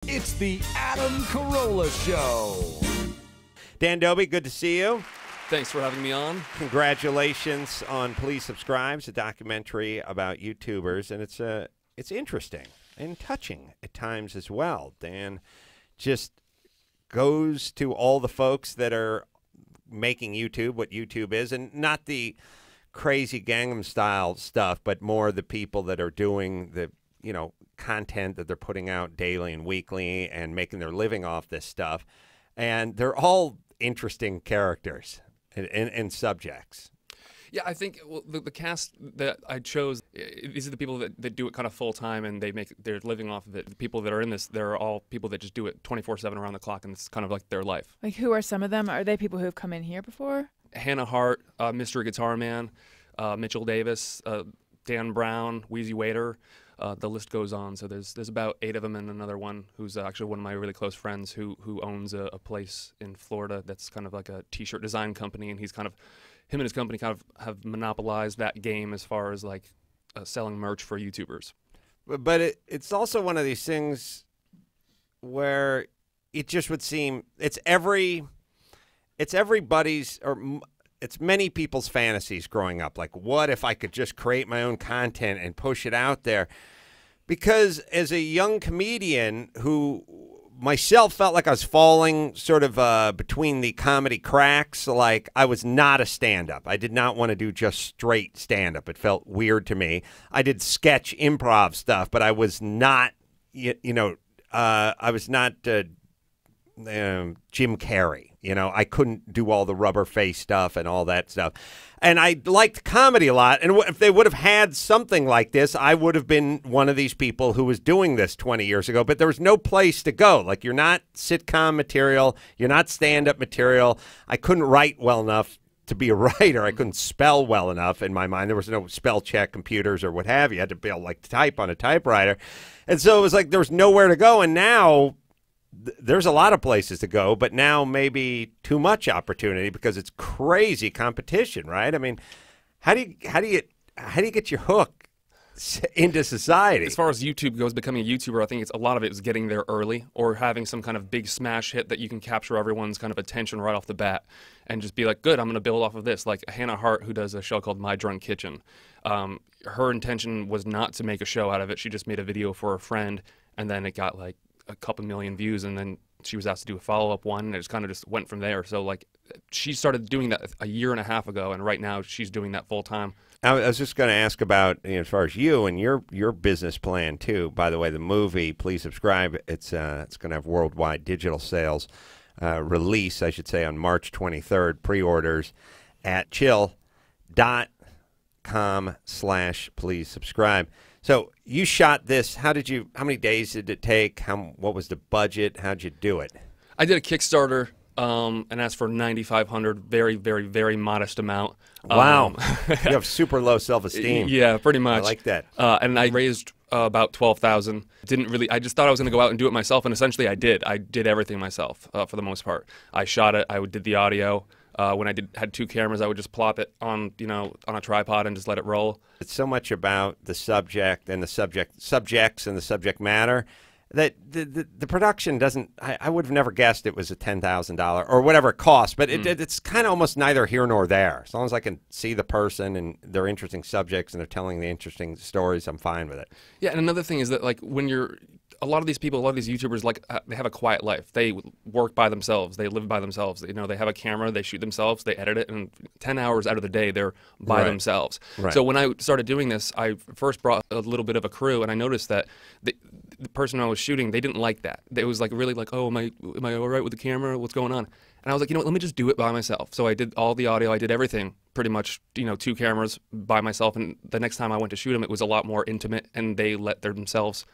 It's the Adam Carolla Show. Dan Dobi, good to see you. Thanks for having me on. Congratulations on Please Subscribe. It's a documentary about YouTubers, and it's interesting and touching at times as well. Dan just goes to all the folks that are making YouTube, what YouTube is, and not the crazy Gangnam Style stuff, but more the people that are doing the, content that they're putting out daily and weekly and making their living off this stuff. And they're all interesting characters and subjects. Yeah, I think the cast that I chose, these are the people that do it kind of full time and they're living off of it. The people that are in this, they're all people that just do it 24/7 around the clock, and it's kind of like their life. Like, who are some of them? Are they people who have come in here before? Hannah Hart, Mystery Guitar Man, Mitchell Davis, Dan Brown, Wheezy Waiter. The list goes on. So there's about 8 of them, and another one who's actually one of my really close friends who owns a place in Florida that's kind of like a T-shirt design company, and him and his company kind of have monopolized that game as far as like selling merch for YouTubers. But it's also one of these things where it just would seem it's everybody's or it's many people's fantasies growing up. Like, what if I could just create my own content and push it out there? Because as a young comedian who myself felt like I was falling sort of between the comedy cracks, like I was not a stand-up. I did not want to do just straight stand-up. It felt weird to me. I did sketch improv stuff, but I was not, I was not Jim Carrey. I couldn't do all the rubber face stuff and all that stuff. And I liked comedy a lot. And if they would have had something like this, I would have been one of these people who was doing this 20 years ago. But there was no place to go. Like, you're not sitcom material. You're not stand-up material. I couldn't write well enough to be a writer. I couldn't spell well enough in my mind. There was no spell check computers or what have you. I had to be able to type on a typewriter. And so it was like there was nowhere to go. And now there's a lot of places to go, but now maybe too much opportunity because it's crazy competition, right? I mean, how do you get your hook into society? As far as YouTube goes, becoming a YouTuber, I think a lot of it is getting there early or having some kind of big smash hit that you can capture everyone's kind of attention right off the bat and just be like, good, I'm going to build off of this. Like Hannah Hart, who does a show called My Drunk Kitchen. Her intention was not to make a show out of it. She just made a video for a friend, and then it got like a couple million views, and then she was asked to do a follow-up one, and it just kind of just went from there. So like she started doing that a year and a half ago, and right now she's doing that full time. I was just going to ask about, as far as you and your business plan too. By the way, the movie, Please Subscribe, it's going to have worldwide digital sales release, I should say, on March 23rd. Pre-orders at chill.com/please subscribe. So you shot this. How many days did it take? What was the budget? How'd you do it? I did a Kickstarter and asked for $9,500, very, very, very modest amount. Wow. You have super low self-esteem. Yeah, pretty much. I like that. And I raised about $12,000. I just thought I was going to go out and do it myself, and essentially I did. I did everything myself for the most part. I shot it. I did the audio. When I had 2 cameras, I would just plop it on a tripod and just let it roll. It's so much about the subject and the subjects and the subject matter that the production doesn't. I would have never guessed it was a $10,000 or whatever it costs, but it's kind of almost neither here nor there. As long as I can see the person and they're interesting subjects and they're telling the interesting stories, I'm fine with it. Yeah, and another thing is that like a lot of these YouTubers, like they have a quiet life. They work by themselves. They live by themselves. They have a camera. They shoot themselves. They edit it, and 10 hours out of the day, they're by themselves. Right. So when I started doing this, I first brought a little bit of a crew, and I noticed that the person I was shooting, they didn't like that. It was like really like, oh, am I all right with the camera? What's going on? And I was like, let me just do it by myself. So I did all the audio. I did everything pretty much, 2 cameras by myself. And the next time I went to shoot them, it was a lot more intimate, and they let themselves.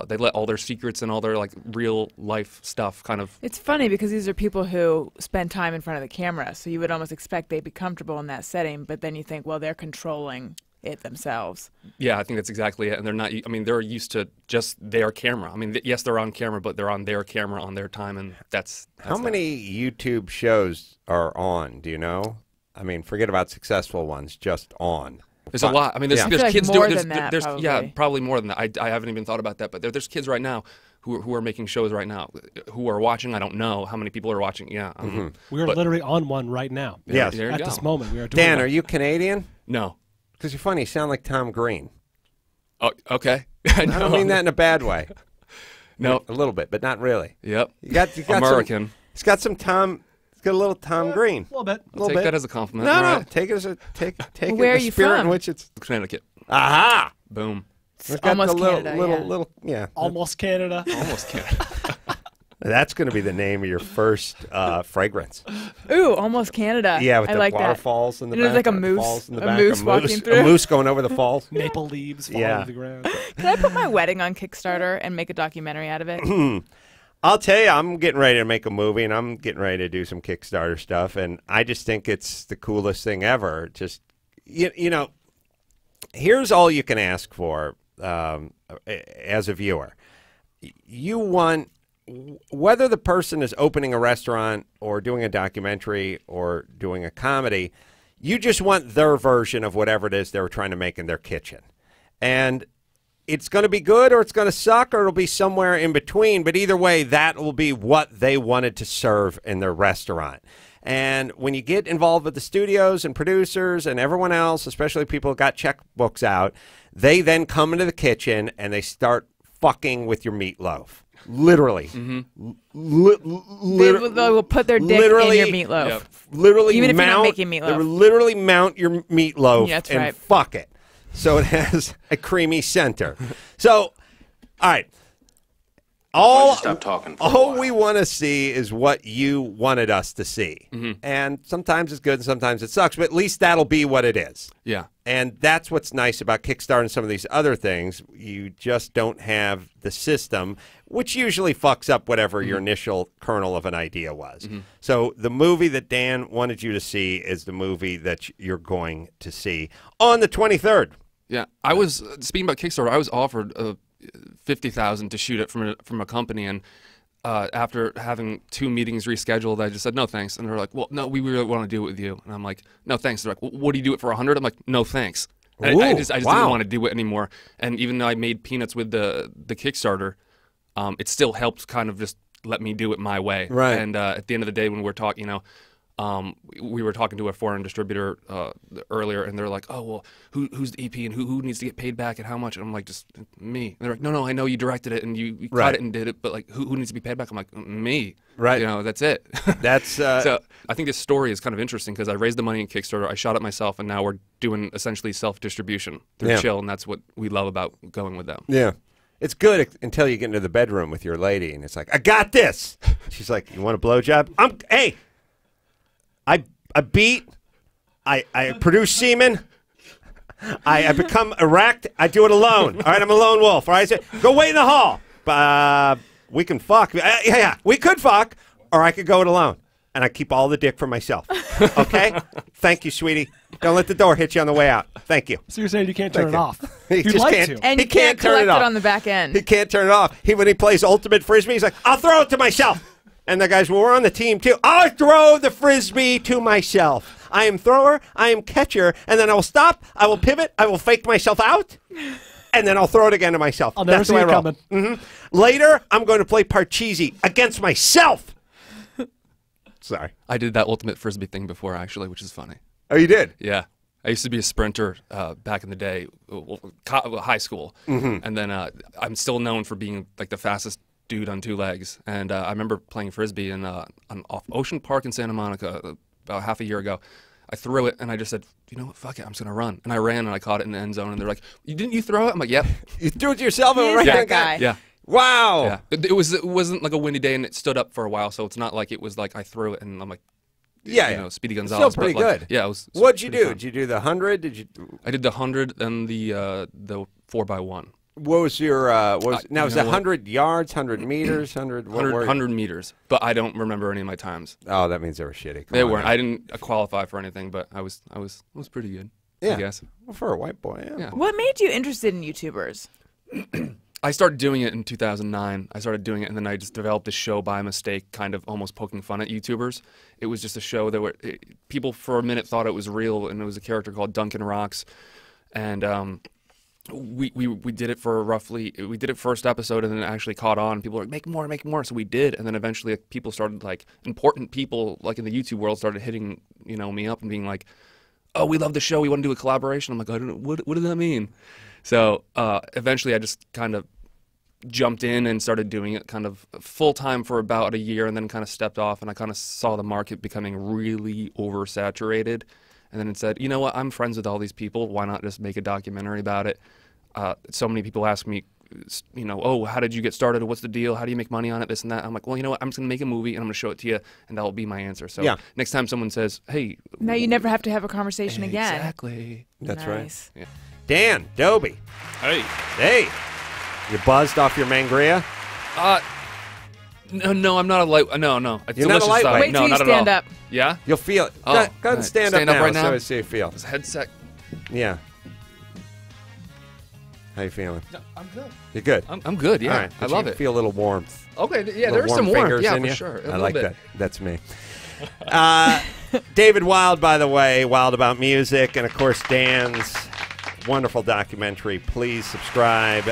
They let all their secrets and all their like real life stuff kind of. It's funny because these are people who spend time in front of the camera, so you would almost expect they'd be comfortable in that setting, but then you think, well, they're controlling it themselves. Yeah, I think that's exactly it. And they're not. I mean, they're used to just their camera. I mean, yes, they're on camera, but they're on their camera on their time, and that's how many YouTube shows are on? Do you know? I mean, forget about successful ones, just on. There's a lot. I mean, there's, Yeah. I there's feel like kids more doing. than that, There's yeah, probably. probably more than that. I haven't even thought about that, but there's kids right now who are making shows right now who are watching. I don't know how many people are watching. Yeah, We are literally on one right now. Yes. there you At go. this moment, we are doing Dan, one. are you Canadian? No. Because you're funny. You sound like Tom Green. Oh, okay. I don't mean that in a bad way. No. A little bit, but not really. Yep. You got American. He's got some Tom. He's got a little Tom Green. A little bit. Little Take bit. that as a compliment. No, All no. right. Take it as a take it Where the are you spirit from? in which it's. Connecticut. Aha! Boom. It's got Almost the little, Canada, yeah. Almost Canada. Almost Canada. That's going to be the name of your first fragrance. Ooh, almost Canada. Yeah, with I the like waterfalls in the And back. there's like a moose- falls in the a back, moose walking through. A moose going over the falls. Maple leaves falling Yeah. to the ground. Can I put my wedding on Kickstarter and make a documentary out of it? I'll tell you, I'm getting ready to make a movie, and I'm getting ready to do some Kickstarter stuff, and I just think it's the coolest thing ever. Just, you know, here's all you can ask for as a viewer. You want, whether the person is opening a restaurant or doing a documentary or doing a comedy, you just want their version of whatever it is they were trying to make in their kitchen. And it's going to be good or it's going to suck or it'll be somewhere in between. But either way, that will be what they wanted to serve in their restaurant. And when you get involved with the studios and producers and everyone else, especially people who got checkbooks out, they then come into the kitchen and they start fucking with your meatloaf. Literally. Mm-hmm. They will put their dick in literally- your meatloaf. Yep. Literally Even if you're not mount, making meatloaf. They will literally mount your meatloaf Yeah, that's and right. fuck it. So it has a creamy center. So, all right. All we want to see is what you wanted us to see. Mm-hmm. And sometimes it's good and sometimes it sucks, but at least that'll be what it is. Yeah. And that's what's nice about Kickstarter and some of these other things. You just don't have the system, which usually fucks up whatever your initial kernel of an idea was. So the movie that Dan wanted you to see is the movie that you're going to see on the 23rd. Yeah, I was speaking about Kickstarter. I was offered $50,000 to shoot it from a company, and after having 2 meetings rescheduled, I just said no thanks. And they're like, "Well, no, we really want to do it with you." And I'm like, "No thanks." They're like, well, "What do you do it for 100?" I'm like, "No thanks." And I just wow. didn't want to do it anymore. And even though I made peanuts with the Kickstarter, it still helped kind of just let me do it my way. Right. And at the end of the day, when we're talking, we were talking to a foreign distributor earlier, and they're like, "Oh, well, who's the EP and who needs to get paid back and how much?" And I'm like, "Just me." And they're like, "No, I know you directed it and you Right. cut it and did it, but like, who needs to be paid back?" I'm like, "Me." Right. You know, that's it. That's So I think this story is kind of interesting because I raised the money in Kickstarter, I shot it myself, and now we're doing essentially self-distribution through Yeah. Chill, and that's what we love about going with them. yeah. It's good until you get into the bedroom with your lady, and it's like, I got this. She's like, you want a blowjob? Hey, I beat, I produce semen, I become erect, I do it alone. All right, I'm a lone wolf. All right, so go wait in the hall. We can fuck. Yeah, we could fuck, or I could go it alone. And I keep all the dick for myself. Okay? Thank you, sweetie. Don't let the door hit you on the way out. Thank you. So you're saying you can't turn it you. off? He You'd just like can't. to. And He you can't turn collect it it off. on the back end. He can't turn it off. When he plays ultimate frisbee, he's like, I'll throw it to myself. And the guys, well, we're on the team too. I'll throw the frisbee to myself. I am thrower, I am catcher, and then I will stop, I will pivot, I will fake myself out, and then I'll throw it again to myself. I'll never That's see the way it I roll. coming. Later, I'm going to play Parcheesi against myself. Sorry. I did that ultimate frisbee thing before, actually, which is funny. Oh, you did? Yeah. I used to be a sprinter back in the day, high school, and then I'm still known for being like the fastest dude on 2 legs. And I remember playing frisbee off Ocean Park in Santa Monica about half a year ago. I threw it and I just said, you know what, fuck it, I'm just gonna run. And I ran and I caught it in the end zone. And they're like, "Didn't you throw it?" I'm like, "Yep." You threw it to yourself and He's right that there, guy. Yeah. Wow. Yeah. It wasn't like a windy day and it stood up for a while, so it's not like it was like I threw it and I'm like, Yeah, you yeah. know, Speedy Still Gonzalez. pretty but like, good. Yeah, it was. What'd you pretty do? fun. Did you do the 100? Did you? I did the 100 and the 4x1. What was your? Now you was it know what? 100 yards, 100 meters, 100? What 100, were you? 100 meters, but I don't remember any of my times. Oh, that means they were shitty. Come They on weren't. now. I didn't qualify for anything, but I was pretty good. Yeah. I guess. Well, for a white boy, yeah. Yeah. What made you interested in YouTubers? I started doing it in 2009. I started doing it, and then I just developed a show by mistake, kind of almost poking fun at YouTubers. It was just a show that people for a minute thought it was real, and it was a character called Duncan Rocks. and we did it for we did it first episode, and then it actually caught on. People were like, make more. So we did, and then eventually people started, like, important people like in the YouTube world started hitting me up and being like, oh, we love the show, we want to do a collaboration. I'm like, I don't know, what does that mean? So eventually I just kind of jumped in and started doing it kind of full time for about a year, and then kind of stepped off, and I kind of saw the market becoming really oversaturated. And then it said, you know what, I'm friends with all these people, why not just make a documentary about it? So many people ask me, oh, how did you get started? What's the deal? How do you make money on it? This and that. I'm like, well, you know what, I'm just going to make a movie and I'm going to show it to you, and that will be my answer. So next time someone says, hey. Now you never have to have a conversation again. Exactly. That's Nice. right. Yeah. Dan, Dobi. Hey. Hey. You buzzed off your mangria? No, I'm not a light. No. It's You're not a delicious lightweight. stuff. Wait no, till you not stand at all. up. Yeah? You'll feel it. Oh, Go ahead and stand up now. right now. So I see you feel. This headset. Yeah. How you feeling? I'm good. You're good? I'm good, yeah. All right. I love you it. feel a little warmth. Okay, yeah, Little there's some warmth. fingers Yeah, in for you. sure. I like bit. that. That's me. David Wild, by the way, Wild About Music, and of course Dan's wonderful documentary. Please subscribe.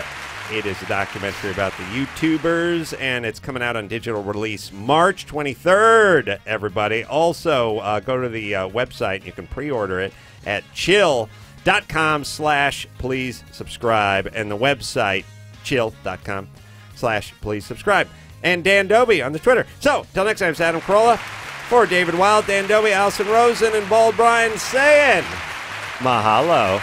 It is a documentary about the YouTubers, and it's coming out on digital release March 23rd, everybody. Also, go to the website. You can pre-order it at chill.com/please subscribe, and the website chill.com/please subscribe. And Dan Dobi on the Twitter. So, till next time, it's Adam Carolla. For David Wild, Dan Dobi, Allison Rosen, and Bald Brian saying mahalo.